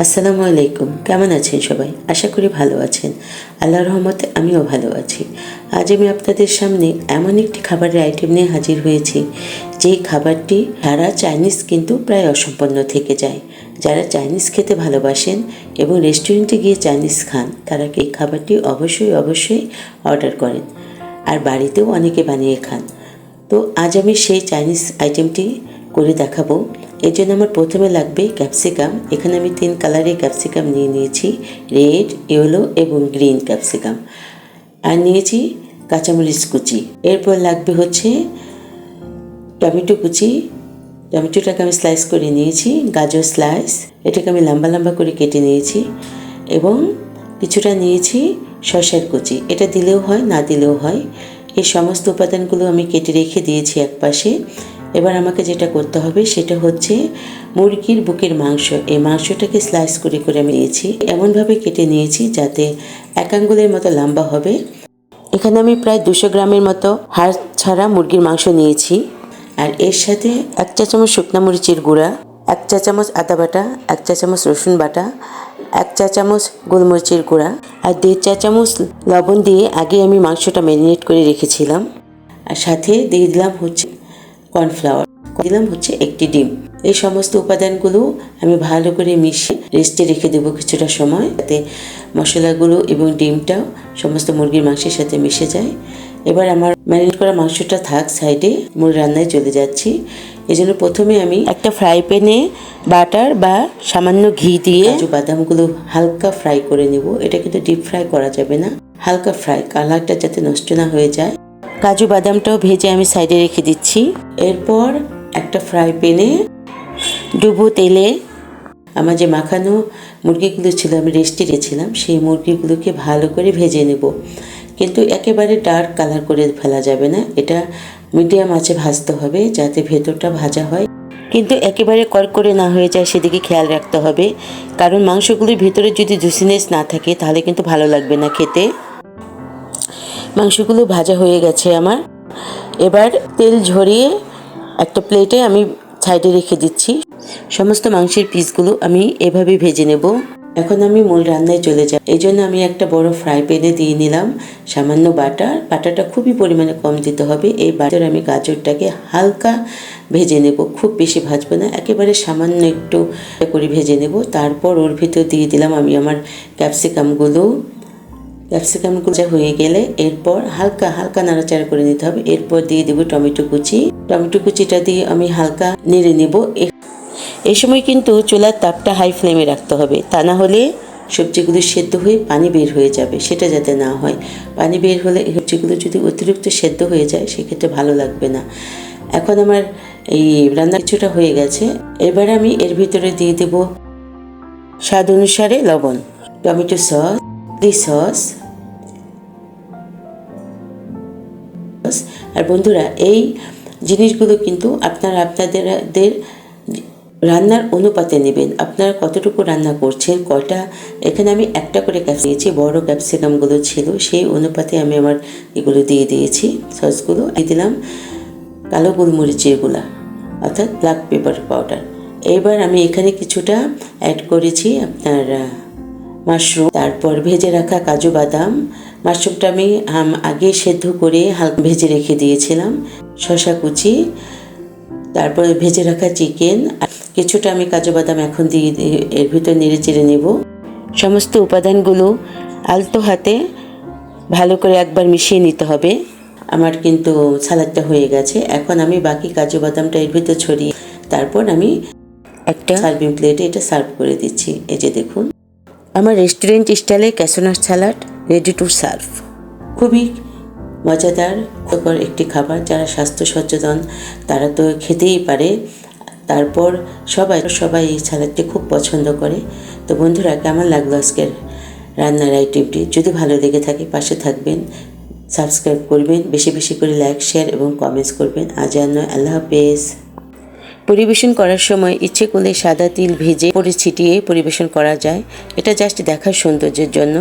আসসালামু আলাইকুম। কেমন আছেন সবাই? আশা করি ভালো আছেন। আল্লাহর রহমতে আমিও ভালো আছি। আজ আমি আপনাদের সামনে এমন একটি খাবারের আইটেম নিয়ে হাজির হয়েছি, যেই খাবারটি সারা চাইনিজ কিন্তু প্রায় অসম্পন্ন থেকে যায়। যারা চাইনিজ খেতে ভালোবাসেন এবং রেস্টুরেন্টে গিয়ে চাইনিজ খান, তারা এই খাবারটি অবশ্যই অর্ডার করেন, আর বাড়িতেও অনেকে বানিয়ে খান। তো আজ আমি সেই চাইনিজ আইটেমটি করে দেখাবো। এর জন্য আমার প্রথমে লাগবে ক্যাপসিকাম। এখানে আমি 3 কালারের ক্যাপসিকাম নিয়ে নিয়েছি, রেড, ইয়েলো এবং গ্রিন ক্যাপসিকাম। আর নিয়েছি কাঁচামরিচ কুচি। এরপর লাগবে হচ্ছে টমেটো কুচি। টমেটোটাকে আমি স্লাইস করে নিয়েছি, গাজর স্লাইস, এটাকে আমি লম্বা লম্বা করে কেটে নিয়েছি, এবং কিছুটা নিয়েছি শসার কুচি। এটা দিলেও হয়, না দিলেও হয়। এই সমস্ত উপাদানগুলো আমি কেটে রেখে দিয়েছি একপাশে। এবার আমাকে যেটা করতে হবে সেটা হচ্ছে মুরগির বুকের মাংস। এই মাংসটাকে স্লাইস করে আমি নিয়েছি, এমনভাবে কেটে নিয়েছি যাতে 1 আঙ্গুলের মতো লম্বা হবে। এখানে আমি প্রায় 200 গ্রামের মতো হাড় ছাড়া মুরগির মাংস নিয়েছি। আর এর সাথে 1 চা চামচ শুকনো মরিচের গুঁড়া, 1 চা চামচ আদা বাটা, 1 চা চামচ রসুন বাটা, 1 চা চামচ গোলমরিচের গুঁড়া আর 1.5 চা চামচ লবণ দিয়ে আগে আমি মাংসটা ম্যারিনেট করে রেখেছিলাম। আর সাথে দিয়ে দিলাম হচ্ছে কর্নফ্লাওয়ার, দিলাম হচ্ছে 1টি ডিম। এই সমস্ত উপাদানগুলো আমি ভালো করে মিশিয়ে রেস্টে রেখে দেবো কিছুটা সময়, যাতে মশলাগুলো এবং ডিমটাও সমস্ত মুরগির মাংসের সাথে মিশে যায়। এবার আমার ম্যারিনেট করা মাংসটা থাক সাইডে, মূল রান্নায় চলে যাচ্ছি। এই জন্য প্রথমে আমি একটা ফ্রাই প্যানে বাটার বা সামান্য ঘি দিয়ে কাজু বাদামগুলো হালকা ফ্রাই করে নেব। এটা কিন্তু ডিপ ফ্রাই করা যাবে না, হালকা ফ্রাই, কালারটা যাতে নষ্ট না হয়ে যায়। কাজু বাদামটাও ভেজে আমি সাইডে রেখে দিচ্ছি। এরপর একটা ফ্রাই প্যানে ডুবো তেলে আমার যে মাখানো মুরগিগুলো ছিল, আমি রেস্টে রেখেছিলাম, সেই মুরগিগুলোকে ভালো করে ভেজে নেব। কিন্তু একেবারে ডার্ক কালার করে ফেলা যাবে না, এটা মিডিয়াম আঁচে ভাজতে হবে যাতে ভেতরটা ভাজা হয়, কিন্তু একেবারে করে না হয়ে যায় সেদিকে খেয়াল রাখতে হবে। কারণ মাংসগুলির ভেতরে যদি জুসিনেস না থাকে তাহলে কিন্তু ভালো লাগবে না খেতে। মাংসগুলো ভাজা হয়ে গেছে আমার। এবার তেল ঝরিয়ে একটা প্লেটে আমি সাইডে রেখে দিচ্ছি। সমস্ত মাংসের পিসগুলো আমি এভাবে ভেজে নেব। এখন আমি মূল রান্নায় চলে যাই। এই জন্য আমি একটা বড় ফ্রাই প্যানে দিয়ে নিলাম সামান্য বাটার। বাটারটা খুবই পরিমাণে কম দিতে হবে। এই বাটার আমি গাজরটাকে হালকা ভেজে নেব, খুব বেশি ভাজবো না, একেবারে সামান্য একটু করে ভেজে নেব। তারপর ওর ভিতর দিয়ে দিলাম আমি আমার ক্যাপসিকামগুলো হয়ে গেলে এরপর হালকা নাড়াচাড়া করে নিতে হবে। এরপর দিয়ে দেবো টমেটো কুচিটা দিয়ে আমি হালকা নেড়ে নেব। এই সময় কিন্তু চুলার তাপটা হাই ফ্লেমে রাখতে হবে, তা না হলে সবজিগুলো সেদ্ধ হয়ে পানি বের হয়ে যাবে, সেটা যাতে না হয়। পানি বের হলে সবজিগুলো যদি অতিরিক্ত সেদ্ধ হয়ে যায় সেক্ষেত্রে ভালো লাগবে না। এখন আমার এই রান্না কিছুটা হয়ে গেছে। এবার আমি এর ভিতরে দিয়ে দেব স্বাদ অনুসারে লবণ, টমেটো সস। আর বন্ধুরা, এই জিনিসগুলো কিন্তু আপনাদের রান্নার অনুপাতে নেবেন। আপনারা কতটুকু রান্না করছেন, কয়টা, এখানে আমি একটা করে ক্যাপসিকাম দিয়েছি, বড় ক্যাপসিকামগুলো ছিল সেই অনুপাতে আমি আমার এগুলো দিয়ে দিয়েছি। সসগুলো দিয়ে দিলাম কালো গোলমরিচের গুঁড়া অর্থাৎ ব্ল্যাক পেপার পাউডার। এবার আমি এখানে কিছুটা অ্যাড করেছি আপনার মাশরুম, তারপর ভেজে রাখা কাজু বাদাম। মাশরুমটা আমি আগে সেদ্ধ করে হালকা ভেজে রেখে দিয়েছিলাম, শসা কুচি, তারপর ভেজে রাখা চিকেন, কিছুটা আমি কাজু বাদাম এখন দিয়ে এর ভিতর নেড়ে চেড়ে নেব। সমস্ত উপাদানগুলো আলতো হাতে ভালো করে একবার মিশিয়ে নিতে হবে। আমার কিন্তু সালাদটা হয়ে গেছে। এখন আমি বাকি কাজু বাদামটা এর ভিতর ছড়িয়ে তারপর আমি একটা সার্ভিং প্লেটে এটা সার্ভ করে দিচ্ছি। এই যে দেখুন, আমার রেস্টুরেন্ট স্টাইলে ক্যাসোনাট সালাড রেডি টু সার্ভ। খুবই মজাদার একটি খাবার। যারা স্বাস্থ্য সচেতন তারা তো খেতেই পারে। তারপর সবাই এই সালাদটি খুব পছন্দ করে। তো বন্ধুরা, কেমন লাগলো আজকের রান্নার আইটেমটি? যদি ভালো লেগে থাকে পাশে থাকবেন, সাবস্ক্রাইব করবেন, বেশি করে লাইক, শেয়ার এবং কমেন্টস করবেন। আজ আর নয়, আল্লাহ হাফেজ। পরিবেশন করার সময় ইচ্ছে করলে সাদা তিল ভেজে পরে ছিটিয়ে পরিবেশন করা যায়। এটা জাস্ট দেখার সৌন্দর্যের জন্য।